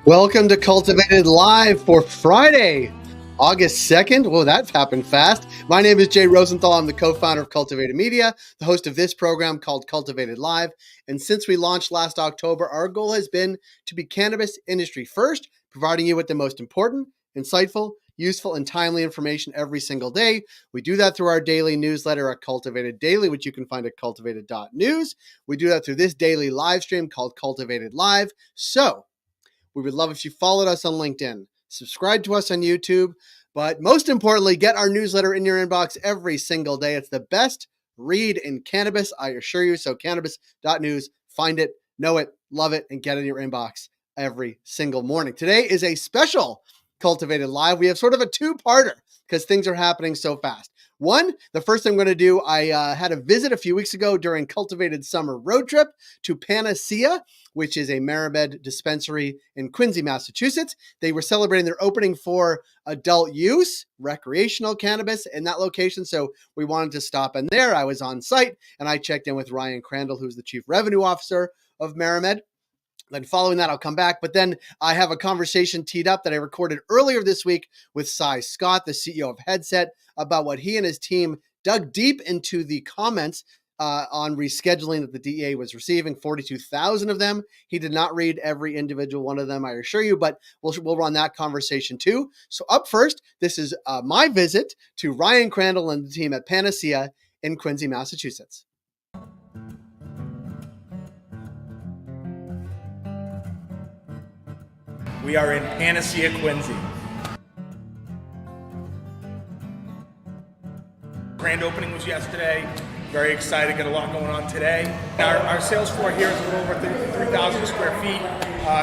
Welcome to Cultivated Live for Friday, August 2nd. Whoa, that happened fast. My name is Jay Rosenthal. I'm the co-founder of Cultivated Media, the host of this program called Cultivated Live. And since we launched last October, our goal has been to be cannabis industry first, providing you with the most important, insightful, useful, and timely information every single day. We do that through our daily newsletter at Cultivated Daily, which you can find at cultivated.news. We do that through this daily live stream called Cultivated Live. So we would love if you followed us on LinkedIn, subscribe to us on YouTube, but most importantly, get our newsletter in your inbox every single day. It's the best read in cannabis, I assure you. So cannabis.news, find it, know it, love it, and get it in your inbox every single morning. Today is a special Cultivated Live. We have sort of a two-parter because things are happening so fast. One, the first thing I'm going to do, I had a visit a few weeks ago during Cultivated Summer Roadtrip to Panacea, which is a MariMed dispensary in Quincy, Massachusetts. They were celebrating their opening for adult use, recreational cannabis in that location. So we wanted to stop in there. I was on site and I checked in with Ryan Crandall, who's the Chief Revenue Officer of MariMed. Then following that, I'll come back. But then I have a conversation teed up that I recorded earlier this week with Cy Scott, the CEO of Headset, about what he and his team dug deep into the comments on rescheduling that the DEA was receiving, 42,000 of them. He did not read every individual one of them, I assure you, but we'll run that conversation too. So up first, this is my visit to Ryan Crandall and the team at Panacea in Quincy, Massachusetts. We are in Panacea, Quincy. Grand opening was yesterday. Very excited, got a lot going on today. Our sales floor here is a little over 3,000 square feet,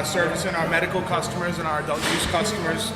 servicing our medical customers and our adult use customers.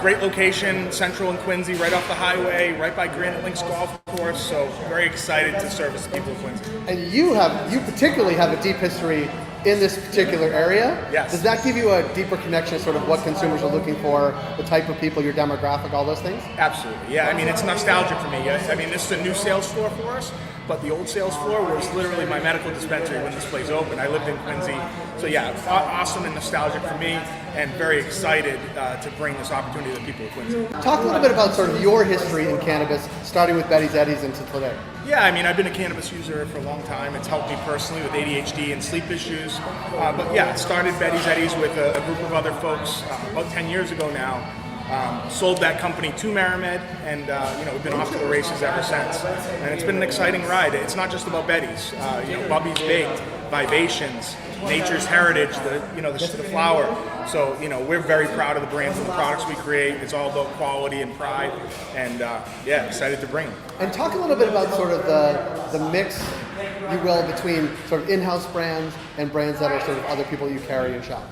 Great location, central in Quincy, right off the highway, right by Granite Links Golf Course. So very excited to service the people of Quincy. And you particularly have a deep history in this particular area. Yes. Does that give you a deeper connection, sort of what consumers are looking for, the type of people, your demographic, all those things? Absolutely, yeah. I mean, it's nostalgic for me. I mean, this is a new sales floor for us, but the old sales floor was literally my medical dispensary when this place opened. I lived in Quincy. So yeah, awesome and nostalgic for me, and very excited to bring this opportunity to the people of Quincy. Talk a little bit about sort of your history in cannabis, starting with Betty's Eddies until today. Yeah, I mean, I've been a cannabis user for a long time. It's helped me personally with ADHD and sleep issues. But yeah, I started Betty's Eddies with a group of other folks about 10 years ago now. Sold that company to MariMed, and we've been off to the races ever since. And it's been an exciting ride. It's not just about Betty's. Bubby's Baked, Vivations, Nature's Heritage, the flower. So we're very proud of the brands and the products we create. It's all about quality and pride, and excited to bring them. And talk a little bit about sort of the mix, you will, between sort of in-house brands and brands that are sort of other people you carry and shop.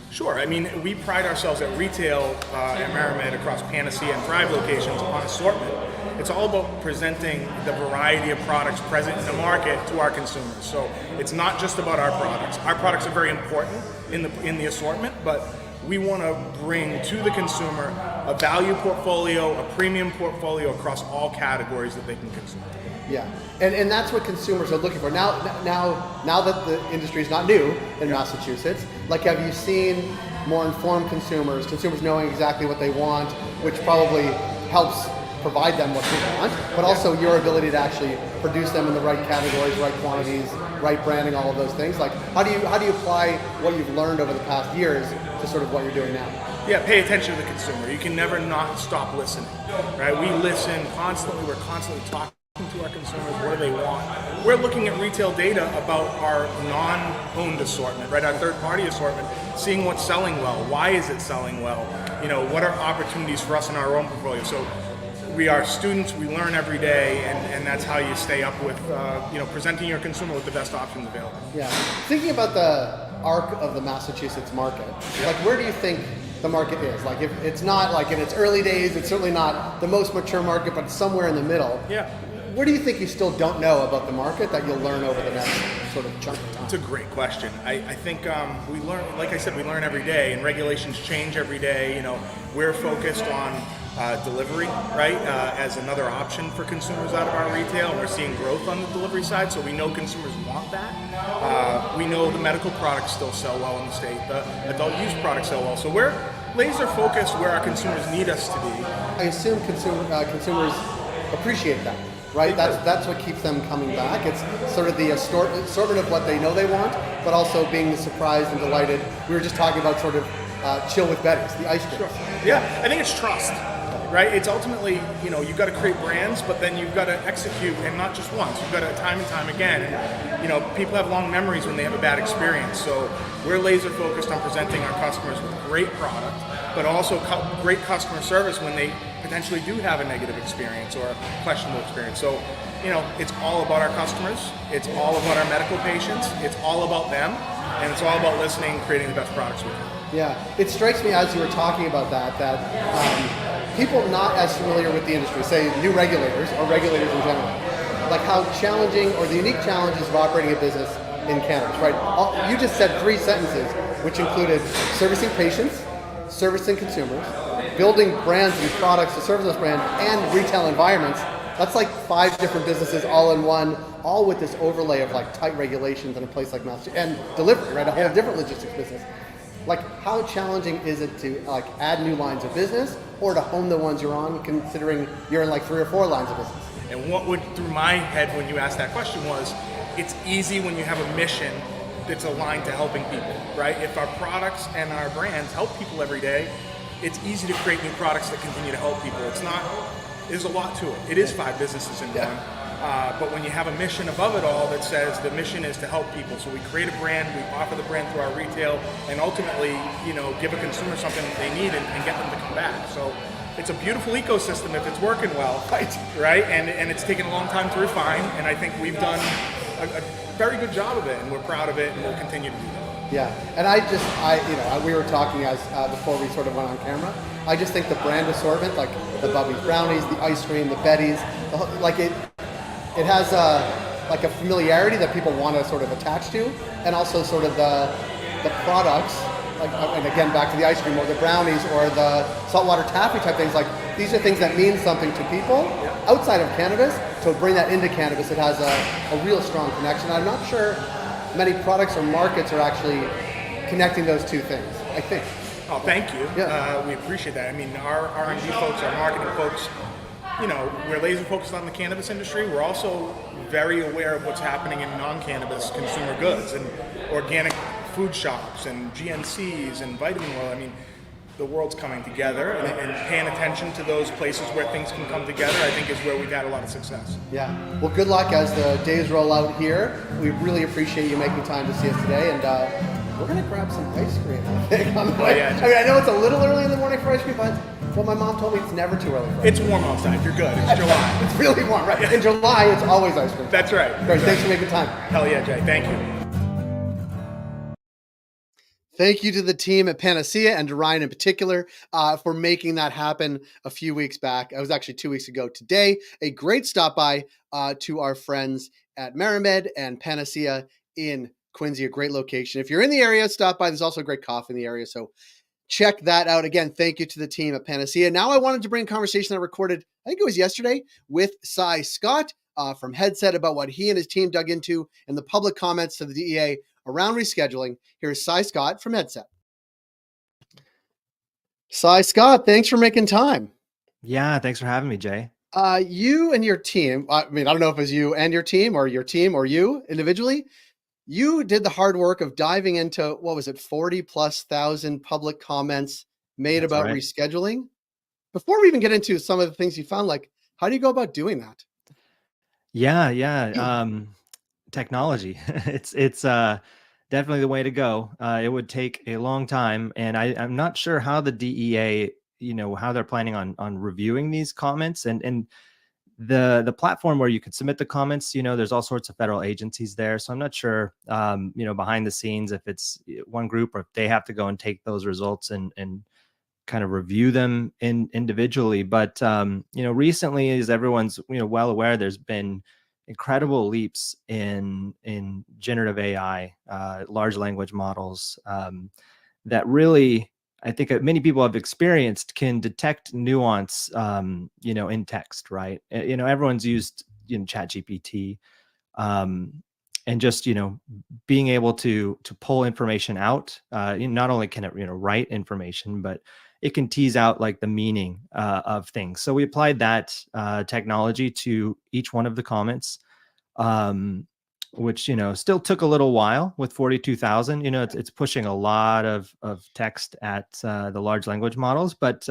Sure. I mean, we pride ourselves at retail at MariMed across Panacea and Thrive locations on assortment. It's all about presenting the variety of products present in the market to our consumers. So it's not just about our products. Our products are very important in the assortment, but we want to bring to the consumer a value portfolio, a premium portfolio across all categories that they can consume. Yeah, and that's what consumers are looking for. Now that the industry is not new in Massachusetts, like, have you seen more informed consumers knowing exactly what they want, which probably helps provide them what they want, but also your ability to actually produce them in the right categories, right quantities, right branding, all of those things? Like, how do you apply what you've learned over the past years to sort of what you're doing now? Yeah, pay attention to the consumer. You can never not stop listening, right? We listen constantly. We're constantly talking to our consumers. What do they want? We're looking at retail data about our non-owned assortment, right? Our third-party assortment, seeing what's selling well. Why is it selling well? What are opportunities for us in our own portfolio? So we are students, we learn every day, and that's how you stay up with, presenting your consumer with the best options available. Yeah. Thinking about the arc of the Massachusetts market, like, where do you think the market is? Like, if it's not like in its early days, it's certainly not the most mature market, but somewhere in the middle. Yeah. Where do you think you still don't know about the market that you'll learn over the next sort of chunk of time? It's a great question. I think we learn, like I said, we learn every day, and regulations change every day. We're focused on delivery, right, as another option for consumers out of our retail, and we're seeing growth on the delivery side, so we know consumers want that. We know the medical products still sell well in the state. The adult use products sell well. So we're laser focused where our consumers need us to be. I assume consumers appreciate that, right? That's what keeps them coming back. It's sort of the assortment of what they know they want, but also being surprised and delighted. We were just talking about sort of chill with Betty's, the ice cream. Sure. Yeah, I think it's trust, right? It's ultimately, you've got to create brands, but then you've got to execute, and not just once. You've got to time and time again. And, people have long memories when they have a bad experience. So we're laser focused on presenting our customers with great product, but also great customer service when they potentially do have a negative experience or a questionable experience. So, it's all about our customers. It's all about our medical patients. It's all about them. And it's all about listening and creating the best products we can. Yeah, it strikes me as you were talking about that people not as familiar with the industry, say new regulators or regulators in general, like how challenging or the unique challenges of operating a business in cannabis, right? You just said 3 sentences, which included servicing patients, servicing consumers, building brands and products to service those brands, and retail environments. That's like 5 different businesses all in one, all with this overlay of like tight regulations in a place like Massachusetts, and delivery, right? A whole different logistics business. Like, how challenging is it to like add new lines of business or to hone the ones you're on, considering you're in like 3 or 4 lines of business? And what went through my head when you asked that question was, it's easy when you have a mission that's aligned to helping people, right? If our products and our brands help people every day, it's easy to create new products that continue to help people. There's a lot to it. It is 5 businesses in one. But when you have a mission above it all that says the mission is to help people, so we create a brand, we offer the brand through our retail, and ultimately, give a consumer something that they need and get them to come back. So it's a beautiful ecosystem if it's working well, right? And it's taken a long time to refine, and I think we've done a very good job of it, and we're proud of it, and we'll continue to do that. Yeah, and we were talking as before we sort of went on camera. I just think the brand assortment, like the Bubby's brownies, the ice cream, the Betty's, it has like a familiarity that people want to sort of attach to, and also sort of the products, like, and again back to the ice cream or the brownies or the saltwater taffy type things. Like, these are things that mean something to people outside of cannabis. So bring that into cannabis, it has a real strong connection. I'm not sure many products or markets are actually connecting those 2 things, I think. Oh, thank you. Yeah. We appreciate that. I mean, our R&D folks, our marketing folks, we're laser focused on the cannabis industry. We're also very aware of what's happening in non-cannabis consumer goods and organic food shops and GNCs and vitamin oil. I mean, the world's coming together, and paying attention to those places where things can come together, I think, is where we've had a lot of success. Yeah. Well, good luck as the days roll out here. We really appreciate you making time to see us today, and we're going to grab some ice cream, I think, on the way. Yeah. I mean, I know it's a little early in the morning for ice cream, but my mom told me it's never too early for ice cream. It's warm outside. You're good. It's July. It's really warm, right? In July, it's always ice cream. That's right. Great. Thanks for making time. Hell yeah, Jay. Thank you. Thank you to the team at Panacea and to Ryan in particular for making that happen a few weeks back. It was actually 2 weeks ago today. A great stop by to our friends at MariMed and Panacea in Quincy, a great location. If you're in the area, stop by. There's also great coffee in the area, so check that out. Again, thank you to the team at Panacea. Now I wanted to bring a conversation I recorded, I think it was yesterday, with Cy Scott from Headset about what he and his team dug into in the public comments to the DEA around rescheduling. Here's Cy Scott from Headset. Cy Scott, thanks for making time. Yeah, thanks for having me, Jay. You and your team, I mean, I don't know if it was you and your team or you individually, you did the hard work of diving into, what was it, 40,000+ public comments made That's about right. rescheduling. Before we even get into some of the things you found, like, how do you go about doing that? Yeah. Technology. It's definitely the way to go. It would take a long time, and I'm not sure how the DEA, how they're planning on reviewing these comments and the platform where you could submit the comments. There's all sorts of federal agencies there, so I'm not sure, behind the scenes if it's one group or if they have to go and take those results and kind of review them individually. But recently, as everyone's well aware, there's been incredible leaps in generative AI, large language models, that really, I think many people have experienced, can detect nuance, in text, right? Everyone's used ChatGPT, and just, being able to pull information out. Not only can it, write information, but it can tease out like the meaning of things. So we applied that technology to each one of the comments, which, still took a little while with 42,000. It's pushing a lot of text at the large language models, but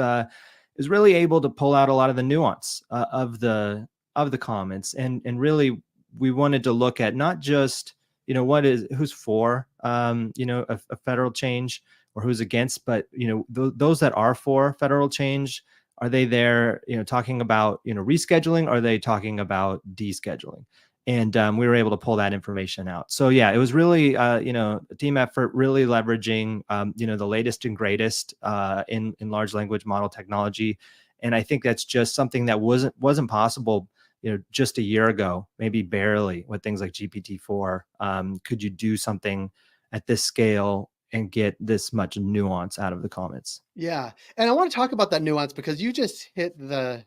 is really able to pull out a lot of the nuance of the comments, and really we wanted to look at not just who's for a federal change or who's against, but those that are for federal change, are they there talking about rescheduling, or are they talking about descheduling? And we were able to pull that information out. So yeah, it was really a team effort, really leveraging the latest and greatest in large language model technology. And I think that's just something that wasn't possible just a year ago, maybe barely, with things like GPT-4. Could you do something at this scale and get this much nuance out of the comments? Yeah. And I want to talk about that nuance, because you just hit the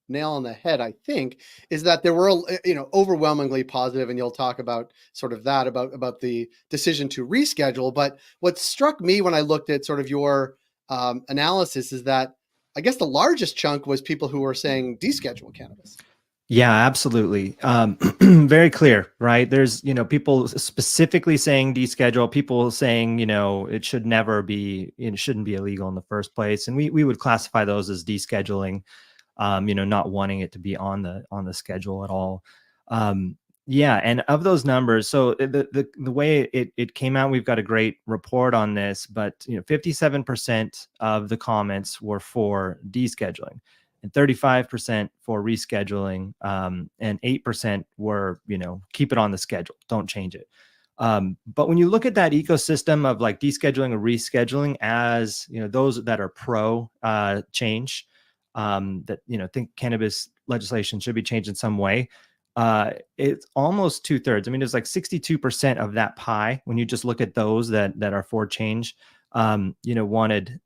nail on the head, I think, is that there were, overwhelmingly positive, and you'll talk about sort of that, about the decision to reschedule. But what struck me when I looked at sort of your analysis is that I guess the largest chunk was people who were saying deschedule cannabis. Yeah, absolutely. Very clear, right? There's, people specifically saying deschedule, people saying, it should never be, it shouldn't be illegal in the first place. And we would classify those as descheduling, not wanting it to be on the schedule at all. Yeah. And of those numbers, so the way it came out, we've got a great report on this, but 57% of the comments were for descheduling, and 35% for rescheduling, and 8% were, keep it on the schedule, don't change it. But when you look at that ecosystem of like descheduling or rescheduling, as those that are pro change, that think cannabis legislation should be changed in some way, it's almost 2/3. I mean, there's like 62% of that pie when you just look at those that are for change, wanted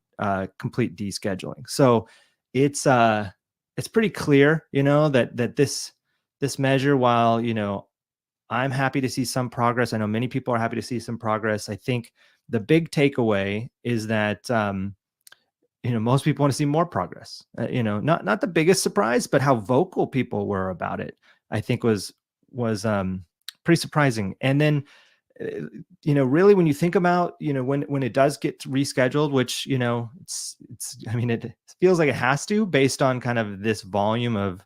complete descheduling. So it's pretty clear, that this measure, while I'm happy to see some progress, I know many people are happy to see some progress. I think the big takeaway is that most people want to see more progress. Not the biggest surprise, but how vocal people were about it, I think was pretty surprising. And then really, when you think about when it does get rescheduled, which it's I mean, it feels like it has to, based on kind of this volume of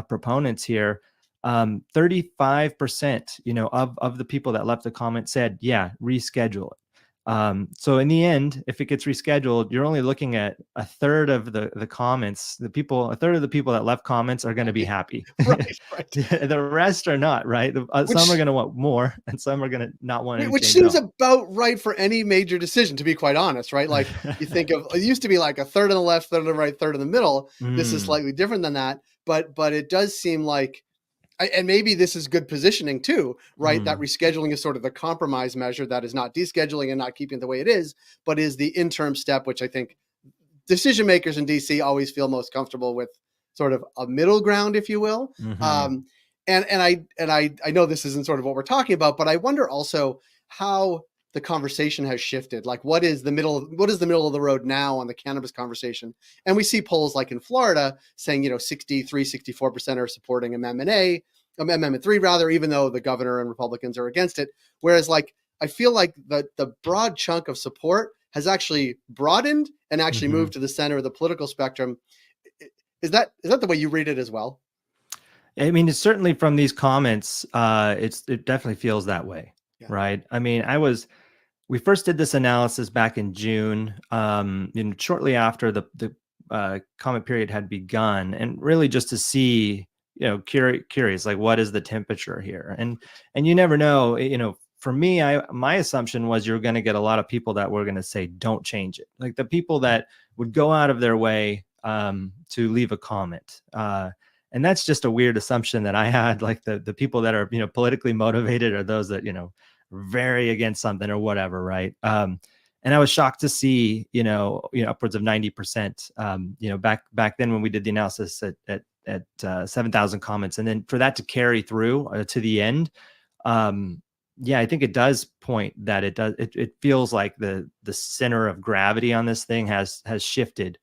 proponents here. 35% of the people that left the comment said, yeah, reschedule it. So in the end, if it gets rescheduled, you're only looking at a third of the comments. A third of the people that left comments are going to be happy. Right. The rest are not, right? Some are going to want more, and some are going to not want any which change seems at all. about right for any major decision, to be quite honest, right? Like, you think of, it used to be like a third on the left, third on the right, third in the middle. This is slightly different than that, but it does seem like, and maybe this is good positioning too, right? That rescheduling is sort of the compromise measure that is not descheduling and not keeping it the way it is, but is the interim step, which I think decision makers in DC always feel most comfortable with, sort of a middle ground, if you will. And I know this isn't sort of what we're talking about, but I wonder also how the conversation has shifted. Like, what is the middle of the road now on the cannabis conversation? And we see polls like in Florida saying, 64% are supporting Amendment 3 rather, even though the governor and Republicans are against it. Whereas, like, I feel like the broad chunk of support has actually broadened and actually moved to the center of the political spectrum. Is that the way you read it as well? I mean, it's certainly from these comments, it definitely feels that way, right? I mean, we first did this analysis back in June, shortly after the comment period had begun, and really just to see, curious, like, what is the temperature here? And you never know, for me, my assumption was you're going to get a lot of people that were going to say, don't change it. Like the people that would go out of their way to leave a comment. And that's just a weird assumption that I had, like the people that are, politically motivated are those that, very against something or whatever. Right. And I was shocked to see, upwards of 90%, back then when we did the analysis at 7,000 comments, and then for that to carry through to the end. yeah, I think it does point that it feels like the center of gravity on this thing has shifted.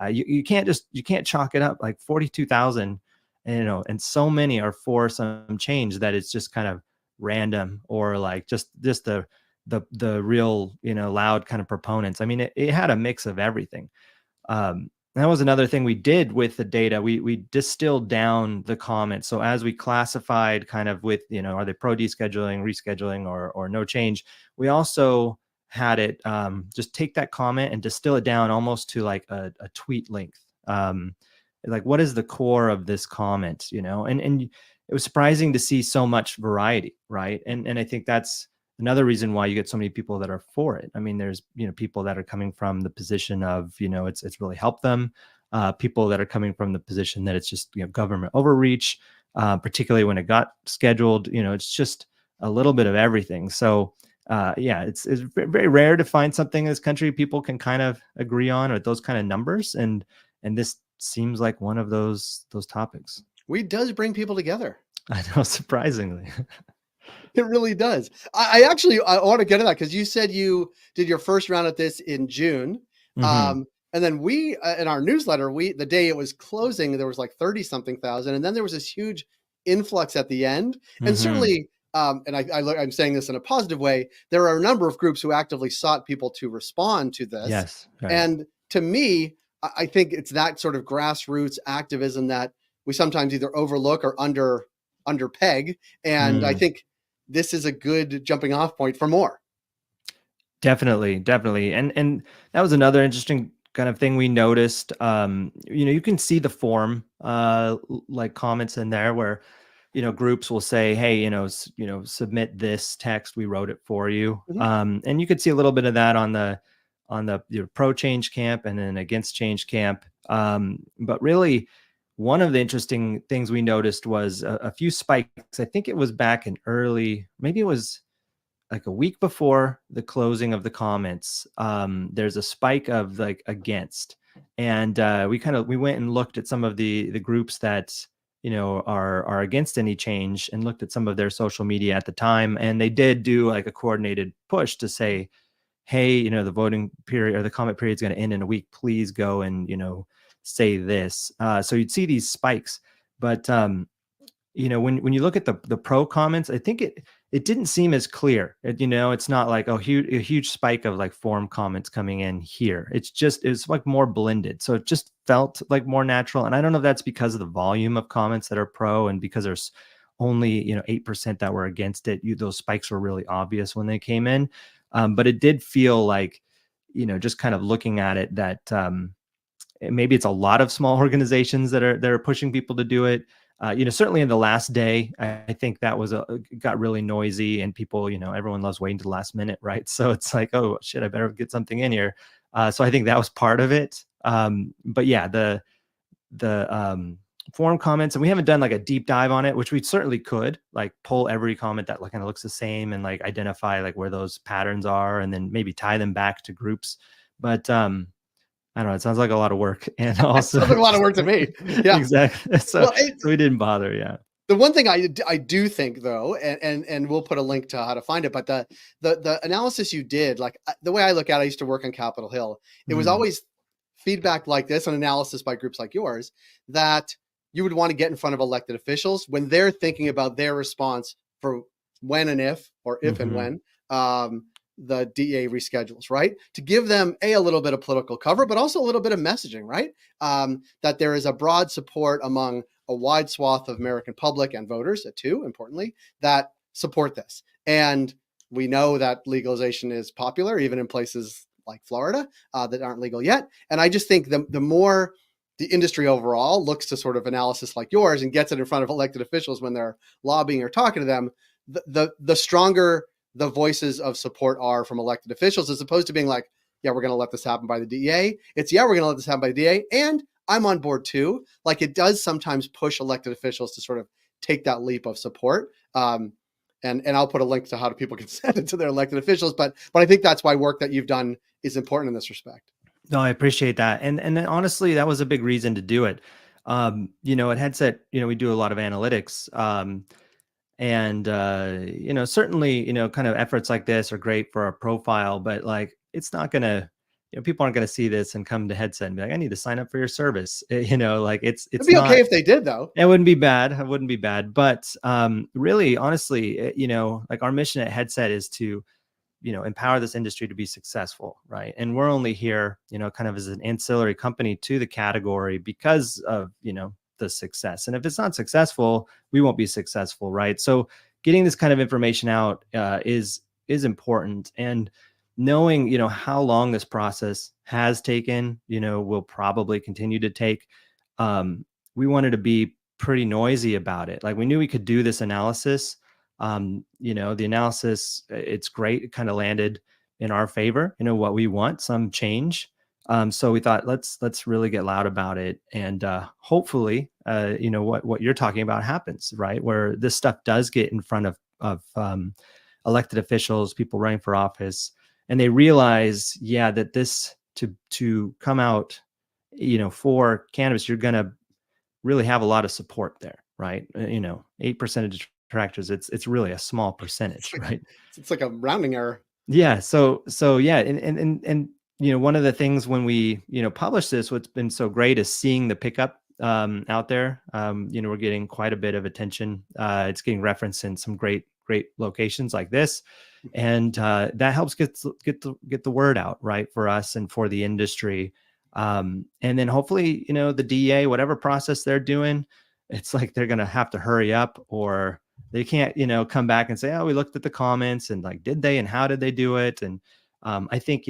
You can't chalk it up like 42,000, and so many are for some change that it's just kind of random, or like just the real, loud kind of proponents. I mean, it had a mix of everything. That was another thing we did with the data. We distilled down the comments. So as we classified kind of with, are they pro descheduling, rescheduling, or no change, we also had it just take that comment and distill it down almost to like a tweet length. Like, what is the core of this comment, and it was surprising to see so much variety, right? And I think that's another reason why you get so many people that are for it. I mean, there's, people that are coming from the position of, it's really helped them. People that are coming from the position that it's just, government overreach, particularly when it got scheduled. It's just a little bit of everything. So yeah, it's very rare to find something in this country people can kind of agree on, or those kind of numbers. And this seems like one of those topics. It does bring people together. I know, surprisingly. It really does. I actually want to get to that because you said you did your first round at this in June. Mm-hmm. And then we, in our newsletter, the day it was closing, there was like 30 something thousand. And then there was this huge influx at the end. And Mm-hmm. certainly, and I'm saying this in a positive way, there are a number of groups who actively sought people to respond to this. Yes. Right. And to me, I think it's that sort of grassroots activism that we sometimes either overlook or under peg. And I think this is a good jumping off point for more. Definitely. And that was another interesting kind of thing we noticed. You can see the form, like comments in there where, groups will say, hey, submit this text. We wrote it for you. Mm-hmm. And you could see a little bit of that on the pro change camp and then against change camp. But really, one of the interesting things we noticed was a few spikes. I think it was back in maybe it was like a week before the closing of the comments. There's a spike of like against, and we went and looked at some of the groups that are against any change, and looked at some of their social media at the time, and they did do like a coordinated push to say, hey, the voting period or the comment period is going to end in a week. Please go and say this. So you'd see these spikes, but when you look at the pro comments, I think it didn't seem as clear. It's not like a huge spike of like form comments coming in here. It's like more blended. So it just felt like more natural. And I don't know if that's because of the volume of comments that are pro, and because there's only 8% that were against it. Those spikes were really obvious when they came in. But it did feel like, just kind of looking at it, that maybe it's a lot of small organizations that are pushing people to do it. Certainly in the last day, I think that got really noisy, and people, everyone loves waiting to the last minute, right? So it's like, oh shit, I better get something in here. So I think that was part of it. But yeah, the forum comments, and we haven't done like a deep dive on it, which we certainly could, like pull every comment that like kind of looks the same and like identify like where those patterns are, and then maybe tie them back to groups. But I don't know. It sounds like a lot of work, and also sounds like a lot of work to me. Yeah, exactly. So we didn't bother. Yeah. The one thing I do think though, and we'll put a link to how to find it, but the analysis you did, like the way I look at it, I used to work on Capitol Hill. It was always feedback like this, and analysis by groups like yours, that you would want to get in front of elected officials when they're thinking about their response for when and if and when the DEA reschedules, right? To give them a little bit of political cover, but also a little bit of messaging, right? That there is a broad support among a wide swath of American public and voters, too, importantly, that support this. And we know that legalization is popular, even in places like Florida that aren't legal yet. And I just think the more the industry overall looks to sort of analysis like yours and gets it in front of elected officials when they're lobbying or talking to them, the stronger the voices of support are from elected officials, as opposed to being like, yeah, we're going to let this happen by the DEA. It's, yeah, we're going to let this happen by the DEA. And I'm on board too. Like, it does sometimes push elected officials to sort of take that leap of support. And I'll put a link to how people can send it to their elected officials. But I think that's why work that you've done is important in this respect. No, I appreciate that. And then honestly, that was a big reason to do it. At Headset, we do a lot of analytics. And certainly, kind of efforts like this are great for our profile, but like it's not gonna, people aren't gonna see this and come to Headset and be like, I need to sign up for your service. Like It'd it's be okay not. if they did, though. It wouldn't be bad. It wouldn't be bad. But really, honestly, like our mission at Headset is to, empower this industry to be successful, right? And we're only here, kind of as an ancillary company to the category because of, the success. And if it's not successful, we won't be successful, right? So getting this kind of information out is important. And knowing, how long this process has taken, will probably continue to take. We wanted to be pretty noisy about it. Like we knew we could do this analysis. The analysis, it's great. It kind of landed in our favor, what we want, some change. So we thought, let's really get loud about it. And hopefully, what you're talking about happens, right? Where this stuff does get in front of elected officials, people running for office, and they realize, that this to come out, for cannabis, you're going to really have a lot of support there, right? 8% of detractors, it's really a small percentage, right? It's like a rounding error. Yeah. So yeah. And one of the things when we, publish this, what's been so great is seeing the pickup out there. We're getting quite a bit of attention. It's getting referenced in some great locations like this. And that helps get the word out, right, for us and for the industry. And then hopefully, the DEA, whatever process they're doing, it's like they're going to have to hurry up, or they can't, come back and say, oh, we looked at the comments and like, did they, and how did they do it? And I think,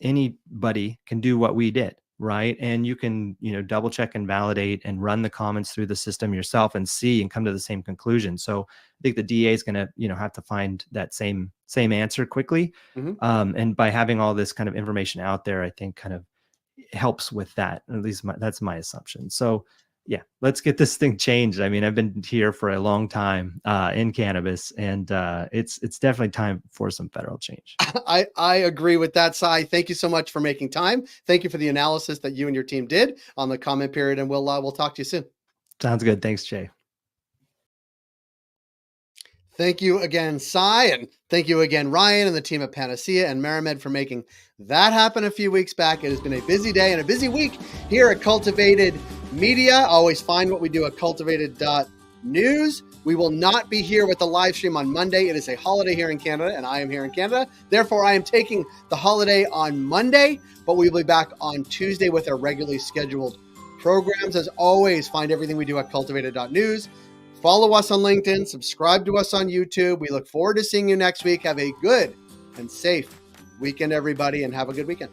anybody can do what we did, right? And you can, double check and validate and run the comments through the system yourself and see and come to the same conclusion. So I think the DA is going to, have to find that same answer quickly. Mm-hmm. And by having all this kind of information out there, I think kind of helps with that. At least that's my assumption. So yeah, let's get this thing changed. I mean, I've been here for a long time in cannabis, and it's definitely time for some federal change. I agree with that, Cy. Thank you so much for making time. Thank you for the analysis that you and your team did on the comment period, and we'll talk to you soon. Sounds good. Thanks, Jay. Thank you again, Cy, and thank you again, Ryan and the team at Panacea and MariMed for making that happen a few weeks back. It has been a busy day and a busy week here at Cultivated Media. Always find what we do at cultivated.news. We will not be here with the live stream on Monday. It is a holiday here in Canada, and I am here in Canada. Therefore, I am taking the holiday on Monday, but we will be back on Tuesday with our regularly scheduled programs. As always, find everything we do at cultivated.news. Follow us on LinkedIn, subscribe to us on YouTube. We look forward to seeing you next week. Have a good and safe weekend, everybody, and have a good weekend.